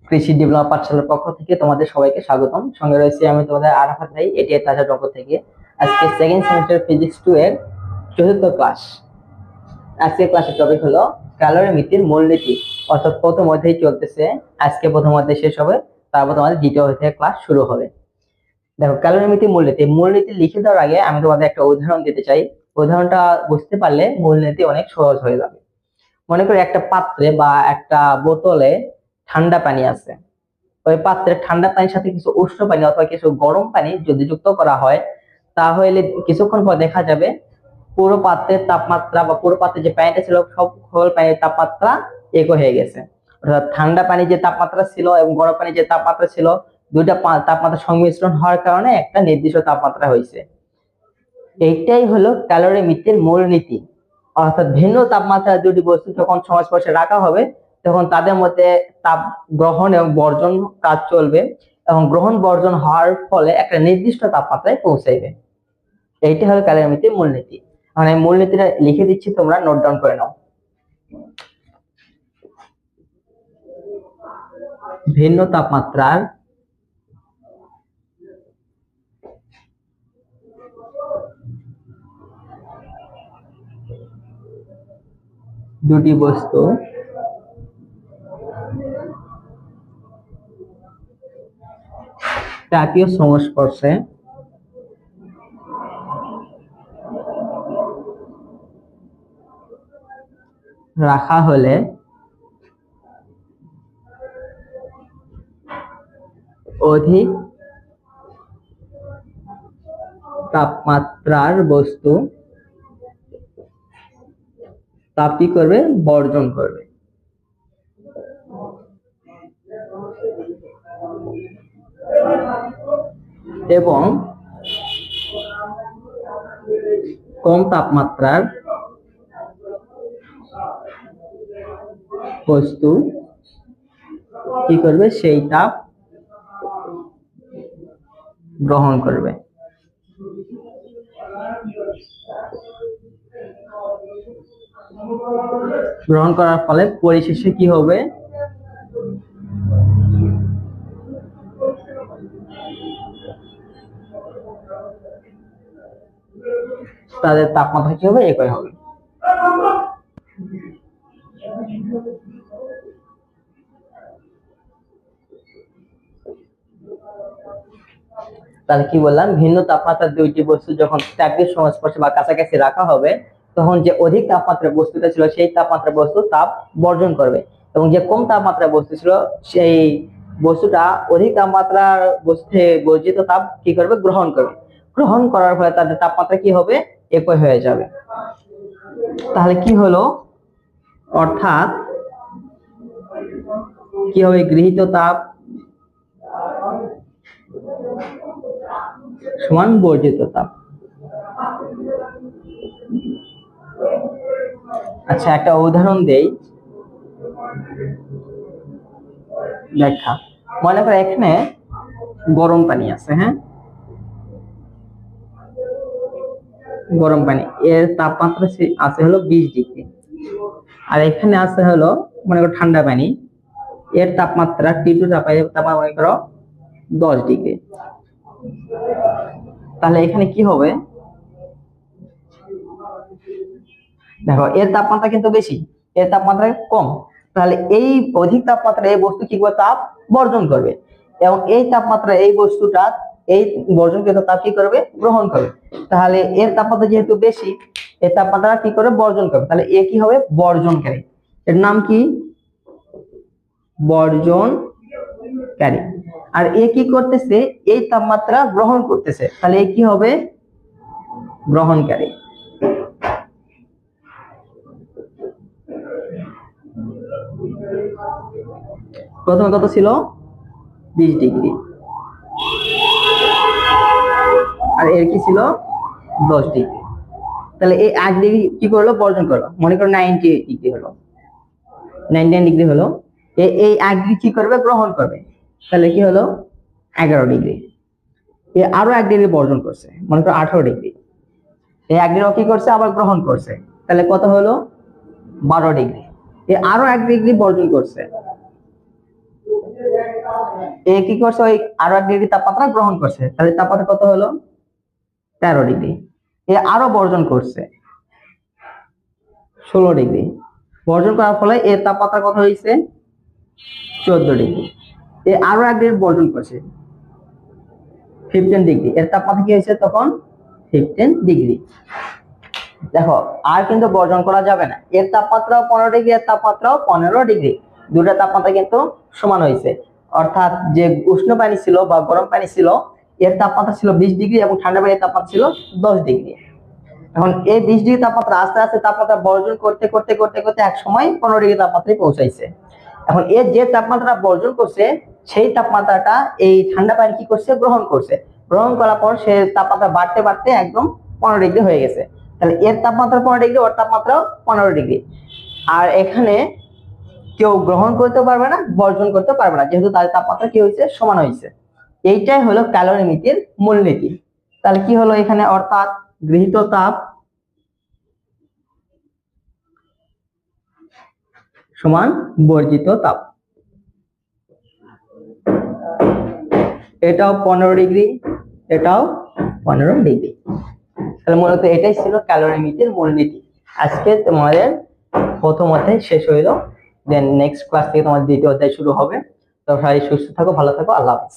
কৃষি ডেভেলপ পাঠশালার পক্ষ থেকে তোমাদের সবাইকে স্বাগতম। সঙ্গে রয়েছে আমি তোমাদের আরাফাত ভাই, এটি তাজা পক্ষ থেকে। আজকে সেকেন্ড সেমিস্টার ফিজিক্স 2 এর চতুর্থ ক্লাস। আজকে ক্লাসের টপিক হলো ক্যালোরিমিতির মূলনীতি, অর্থাৎ প্রথম অধ্যায় চলতেছে। আজকে প্রথম অধ্যায় শেষ হবে, তারপর তোমাদের দ্বিতীয় অধ্যায় ক্লাস শুরু হবে। দেখো, ক্যালোরিমিতির মূলনীতি লিখে দেওয়ার আগে আমি তোমাদের একটা উদাহরণ দিতে চাই। উদাহরণটা বুঝতে পারলে মূলনীতি অনেক সহজ হয়ে যাবে। মনে করি একটা পাত্রে বা একটা বোতলে ঠান্ডা পানি আছে। ওই পাত্রে ঠান্ডা পানির সাথে কিছু উষ্ণ পানি অথবা কিছু গরম পানি যদি যুক্ত করা হয়, তাহলে কিছুক্ষণ পর দেখা যাবে পুরো পাত্রের তাপমাত্রা বা পুরো পাত্রে যে পানিটা ছিল সকল পানির তাপমাত্রা একই হয়ে গেছে। অর্থাৎ ঠান্ডা পানি যে তাপমাত্রা ছিল এবং গরম পানি যে তাপমাত্রা ছিল, দুইটা তাপমাত্রা সংমিশ্রণ হওয়ার কারণে একটা নির্দিষ্ট তাপমাত্রা হয়েছে। এইটাই হলো ক্যালোরিমিতির মূলনীতি। অর্থাৎ ভিন্ন তাপমাত্রার দুটি বস্তু যখন সংস্পর্শে রাখা হবে, তখন তাদের মধ্যে তাপ গ্রহণ এবং বর্জন কাজ চলবে এবং গ্রহণ বর্জন হওয়ার ফলে একটা নির্দিষ্ট তাপমাত্রায় পৌঁছাইবে। এইটা হলো ক্যালোরিমিতির মূলনীতি। মানে মূলনীতিটা লিখে দিচ্ছি, তোমরা নোট ডাউন করে নাও। ভিন্ন তাপমাত্রার দুটি বস্তু তাপীয় সংস্পর্শে রাখা হলে অধিক তাপমাত্রার বস্তু তাপ কি করবে? বর্জন করবে। এবং কম তাপমাত্রার বস্তু কি করবে? সেই তাপ গ্রহণ করবে। গ্রহণ করার ফলে পরিশেষে কি হবে? তাদের তাপমাত্রা কি হবে? একই হবে। তাহলে কি বললাম? ভিন্ন তাপমাত্রার দুইটি বস্তু যখন তাপীয় সংস্পর্শে বা কাছাকাছি রাখা হবে, তখন যে অধিক তাপমাত্রার বস্তুটা ছিল সেই তাপমাত্রার বস্তু তাপ বর্জন করবে, এবং যে কম তাপমাত্রার বস্তু ছিল সেই বস্তুটা অধিক তাপমাত্রার বস্তু বর্জিত তাপ কি করবে? গ্রহণ করবে। গ্রহণ করার ফলে তাদের তাপমাত্রা কি হবে? একই হয়ে যাবে। তাহলে কি হলো? অর্থাৎ কি হবে? গৃহীত তাপ সমান বর্জিত তাপ। আচ্ছা, একটা উদাহরণ দেই ব্যাখ্যা। মনে করো এখানে গরম পানি আছে, হ্যাঁ, গরম পানি, এর তাপমাত্রা আছে হলো 20 ডিগ্রি। আর এখানে আছে হলো মনে করো ঠান্ডা পানি, এর তাপমাত্রা T2 তাপমাত্রা মনে করো 10 ডিগ্রি। তাহলে এখানে কি হবে? দেখো, এর তাপমাত্রা কিন্তু বেশি, এর তাপমাত্রা কম। তাহলে এই অধিক তাপমাত্রা এই বস্তু কি করবে? তাপ বর্জন করবে। এবং এই তাপমাত্রা এই বস্তুটা এই বর্জনকৃত তাপ কি করবে? গ্রহণ করবে। তাহলে এর তাপমাত্রা যেহেতু বেশি, এর তাপমাত্রা কি করবে? বর্জন করবে। তাহলে এ কি হবে? বর্জনকারী। এর নাম কি? বর্জনকারী। আর এ কি করতেছে? এই তাপমাত্রা গ্রহণ করতেছে। তাহলে এ কি হবে? গ্রহণকারী। প্রথমে কত ছিল? 20 ডিগ্রি। আর এর কি ছিল? 10 ডিগ্রি। তাহলে এই 8 ডিগ্রি কি করলো? বর্জন করলো। মনে করো 90 ডিগ্রি হলো, 99 ডিগ্রি হলো। এই 8 ডিগ্রি কি করবে? গ্রহণ করবে। তাহলে কি হলো? 11 ডিগ্রি। এ আরো 1 ডিগ্রি বর্জন করছে, মনে করো 18 ডিগ্রি। এই 1 ডিগ্রি কি করছে? আবার গ্রহণ করছে। তাহলে কত হলো? 12 ডিগ্রি। এ আরো 1 ডিগ্রি বর্জন করছে, এ কি করছে, ওই আরো 1 ডিগ্রি তাপমাত্রা গ্রহণ করছে, তাহলে তাপমাত্রা কত হলো 13 ডিগ্রি। এ আরো বর্জন করছে 16 ডিগ্রি। বর্জন করার ফলে এর তাপমাত্রা কত হয়েছে 14 ডিগ্রি। এ আরো 1 ডিগ্রি বর্জন করছে 15 ডিগ্রি। এর তাপমাত্রা কি হয়েছে তখন 15 ডিগ্রি। দেখো আর কিন্তু বর্জন করা যাবে না, এর তাপমাত্রাও 15 ডিগ্রি, এর তাপমাত্রাও 15 ডিগ্রি, দুটো তাপমাত্রা কিন্তু সমান হয়েছে। অর্থাৎ যে উষ্ণ পানি ছিল বা গরম পানি ছিল, এর তাপমাত্রা ছিল 20 ডিগ্রি এবং ঠান্ডা পানির তাপমাত্রা ছিল 10 ডিগ্রি। এখন এই 20 ডিগ্রি তাপমাত্রা আস্তে আস্তে তাপমাত্রা বর্জন করতে করতে করতে করতে এক সময় 15 ডিগ্রি তাপমাত্রায় পৌঁছাইছে। এখন এর যে তাপমাত্রা বর্জন করছে, সেই তাপমাত্রাটা এই ঠান্ডা পানি কি করছে, গ্রহণ করছে। গ্রহণ করার পর সে তাপমাত্রা বাড়তে বাড়তে একদম 15 ডিগ্রি হয়ে গেছে। তাহলে এর তাপমাত্রা 15 ডিগ্রি, ওর তাপমাত্রাও 15 ডিগ্রি। আর এখানে কেউ গ্রহণ করতে পারবে না, বর্জন করতে পারবে না, যেহেতু তাদের তাপমাত্রা কি হয়েছে, সমান হয়েছে। এইটাই হলো ক্যালোরিমিতির মূলনীতি। তাহলে কি হলো এখানে, অর্থাৎ গৃহীত তাপ সমান বর্জিত তাপ। এটাও 15 ডিগ্রি, এটাও 15 ডিগ্রি। তাহলে মূলত এটাই ছিল ক্যালোরিমিতির মূলনীতি। আজকে তোমাদের প্রথম অধ্যায় শেষ হইলো, দেন নেক্সট ক্লাস থেকে তোমাদের দ্বিতীয় অধ্যায় শুরু হবে। তো সবাই সুস্থ থাকো, ভালো থাকো, আল্লাহ হাফেজ।